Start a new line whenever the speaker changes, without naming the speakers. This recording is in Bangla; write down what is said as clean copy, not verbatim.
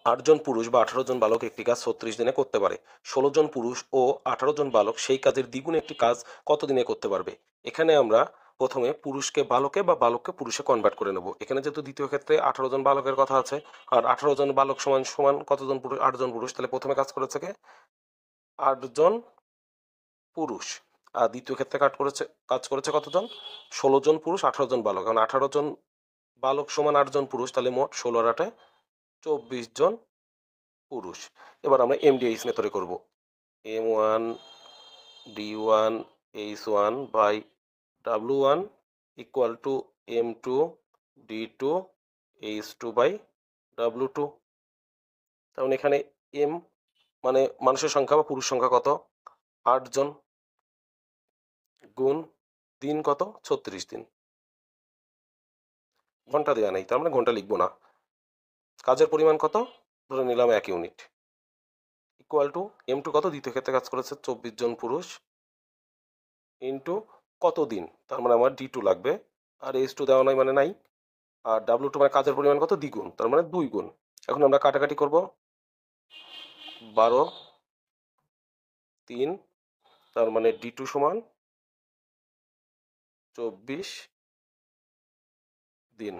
8 জন পুরুষ বা 18 জন বালক একটি কাজ 36 দিনে করতে পারে। 16 জন পুরুষ ও 18 জন বালক সেই কাজের দ্বিগুণ একটি কাজ কত দিনে করতে পারবে? এখানে আমরা প্রথমে পুরুষকে বালকে বা বালককে পুরুষে কনভার্ট করে নেব। এখানে যেহেতু দ্বিতীয় ক্ষেত্রে 18 জন বালকের কথা আছে, আর 18 জন বালক সমান সমান কতজন পুরুষ? 8 জন পুরুষ। তাহলে প্রথমে কাজ করেছে কে? 8 জন পুরুষ। আর দ্বিতীয় ক্ষেত্রে কাজ করেছে কতজন? 16 জন পুরুষ, 18 জন বালক। কারণ 18 জন বালক সমান 8 জন পুরুষ, তাহলে মোট 16 আর 8 24 জন পুরুষ। এবার আমরা এমডিএইচ মেথডে করব। M1 D1 H1 by W1 equal to M2 D2 H2 by W2। তার মানে এখানে এম মানে মানুষের সংখ্যা বা পুরুষ সংখ্যা কত? 8 জন, গুণ দিন কত? 36 দিন। ঘন্টা দেওয়া নেই, তার মানে ঘন্টা লিখবো না। কাজের পরিমাণ কত? ধরে নিলাম 1 ইউনিট। ইকুয়াল টু M2 কত? দ্বিতীয় ক্ষেত্রে কাজ করেছে 24 জন পুরুষ, ইন্টু কত দিন, তার মানে আমার D2 লাগবে। আর H2 দেওয়া নাই মানে নাই। আর W2 মানে কাজের পরিমাণ কত? দ্বিগুণ, তার মানে 2 গুণ। এখন আমরা কাটাকাটি করব। 12 3, তার মানে D2 সমান 24 দিন।